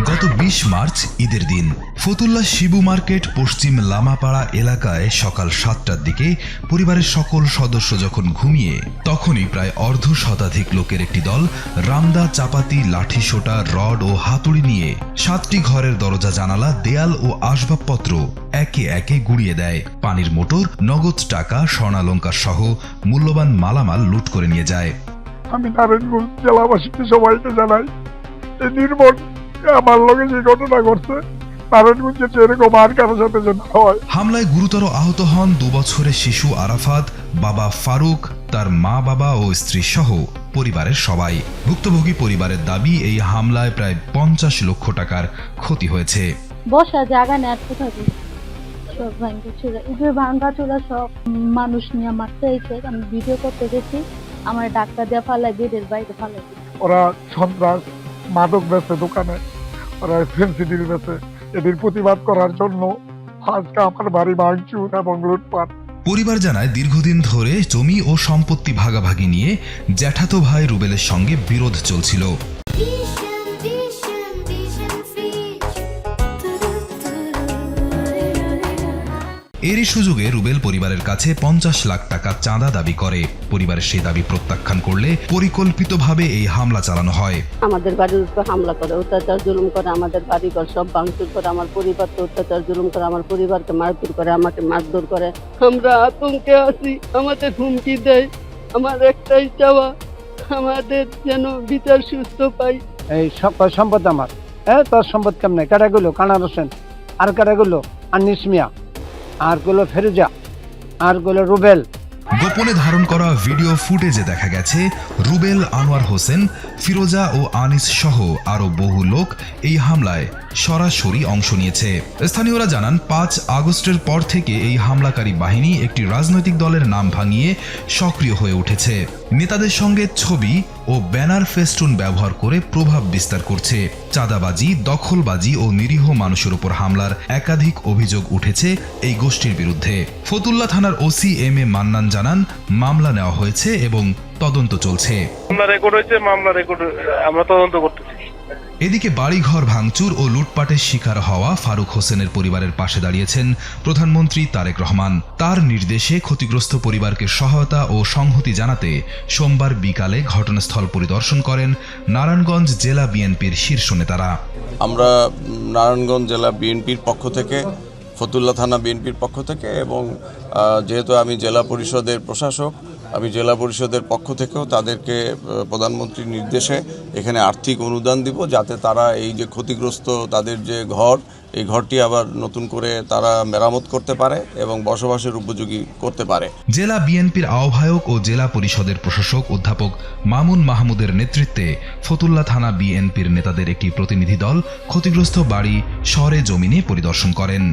গত ২০ মার্চ ঈদের দিন ফতুল্লা শিবু মার্কেট পশ্চিম লামাপাড়া এলাকায় সকাল ৭টার দিকে পরিবারের সকল সদস্য যখন ঘুমিয়ে তখনই প্রায় অর্ধ শতাধিক লোকের একটি দল রামদা, চাপাতি, লাঠিসোঁটা, রড ও হাতুড়ি নিয়ে ৭টি ঘরের দরজা, জানালা, দেয়াল ও আসবাবপত্র একে একে গুড়িয়ে দেয়। পানির মোটর, নগদ টাকা, স্বর্ণালংকার সহ মূল্যবান মালামাল লুট করে নিয়ে যায়। আমি নারায়ণগঞ্জ জেলাবাসীকে সবাইকে জানাই, এই নির্মম আমার লগে যে ঘটনা ঘটছে নারায়ণগঞ্জে এরকম আর কারোর সাথে যেন হয়। হামলায় গুরুতর আহত হন ২ বছরের শিশু আরাফাত, বাবা ফারুক, তার মা, বাবা ও স্ত্রী সহ পরিবারের সবাই। ভুক্তভোগী পরিবারের দাবি, এই হামলায় প্রায় ৫০ লক্ষ টাকার ক্ষতি হয়েছে। বসা জায়গা নেই, সব ভাঙ্গা চোরা সব মানুষ নিয়ে মারতে এসে আমি ভিডিও করতে গেছি, আমার ডাক্তার দিয়ে ফালাই বেডের বাইরে ফালাই। ওরা সন্ত্রাস, মাদক বেচে দোকানে, ওরা ফেন্সিডিল বেচে। এদের প্রতিবাদ করার জন্য আজকে আমার বাড়ি ভাঙচুর এবং লুটপাট। পরিবার জানায়, দীর্ঘদিন ধরে জমি ও সম্পত্তি ভাগাভাগি নিয়ে জ্যাঠাতো ভাই রুবেলের সঙ্গে বিরোধ চলছিল। এরই সুযোগে রুবেল পরিবারের কাছে ৫০ লাখ টাকা চাঁদা দাবি করে। পরিবারের সেই দাবি প্রত্যাখ্যান করলে পরিকল্পিতভাবে এই হামলা চালানো হয়। আমাদের বাড়ির উপর হামলা করে, অত্যাচার জুলুম করে, আমাদের বাড়িঘর সব ভাঙচুর করে, আমার পরিবারকে অত্যাচার জুলুম করে, আমার পরিবারকে মারধর করে, আমাকে মারধর করে। আমরা আতঙ্কে আছি, আমাদের হুমকি দেয়। আমার একটাই চাওয়া, আমাদের যেন বিচার সুস্থ পাই। এই সকল সম্পদ আমার, তোর সম্পদ কেমনে? কারাগুলো কানার হোসেন, আর কারাগুলো আনিস মিয়া, আর গুলো ফেরুজা, আর গুলো রুবেল। গোপনে ধারণ করা ভিডিও ফুটেজে দেখা গেছে রুবেল, আনোয়ার হোসেন, ফিরোজা ও আনিস সহ আরো বহু লোক এই হামলায় সরাসরি অংশ নিয়েছে। স্থানীয়রা জানান, ৫ আগস্টের পর থেকে এই হামলাকারী বাহিনী একটি রাজনৈতিক দলের নাম ভাঙিয়ে সক্রিয় হয়ে উঠেছে। নেতাদের সঙ্গে ছবি ও ব্যানার ফেস্টুন ব্যবহার করে প্রভাব বিস্তার করছে। চাঁদাবাজি, দখলবাজি ও নিরীহ মানুষের উপর হামলার একাধিক অভিযোগ উঠেছে এই গোষ্ঠীর বিরুদ্ধে। ফতুল্লা থানার ওসি এম এ মান্নান জানান, মামলা নেওয়া হয়েছে এবং তদন্ত চলছে। আমরা তদন্ত করতেছি। এদিকে বাড়িঘর ভাঙচুর ও লুটপাটের শিকার হওয়া ফারুক হোসেনের পরিবারের পাশে দাঁড়িয়েছেন প্রধানমন্ত্রী তারেক রহমান। তার নির্দেশে ক্ষতিগ্রস্ত পরিবারকে সহায়তা ও সংহতি জানাতে সোমবার বিকালে ঘটনাস্থল পরিদর্শন করেন নারায়ণগঞ্জ জেলা বিএনপির শীর্ষ নেতারা। আমরা নারায়ণগঞ্জ জেলা বিএনপির পক্ষ থেকে, ফতুল্লা থানা বিএনপির পক্ষ থেকে এবং যেহেতু আমি জেলা পরিষদের প্রশাসক, আমি জেলা পরিষদের পক্ষ থেকেও তাদেরকে প্রধানমন্ত্রীর নির্দেশে এখানে আর্থিক অনুদান দিব, যাতে তারা এই যে ক্ষতিগ্রস্ত তাদের যে ঘর, এই ঘরটি আবার নতুন করে তারা মেরামত করতে পারে এবং বসবাসের উপযোগী করতে পারে। জেলা বিএনপির আহ্বায়ক ও জেলা পরিষদের প্রশাসক অধ্যাপক মামুন মাহমুদের নেতৃত্বে ফতুল্লা থানা বিএনপির নেতাদের একটি প্রতিনিধি দল ক্ষতিগ্রস্ত বাড়ি সরেজমিনে পরিদর্শন করেন।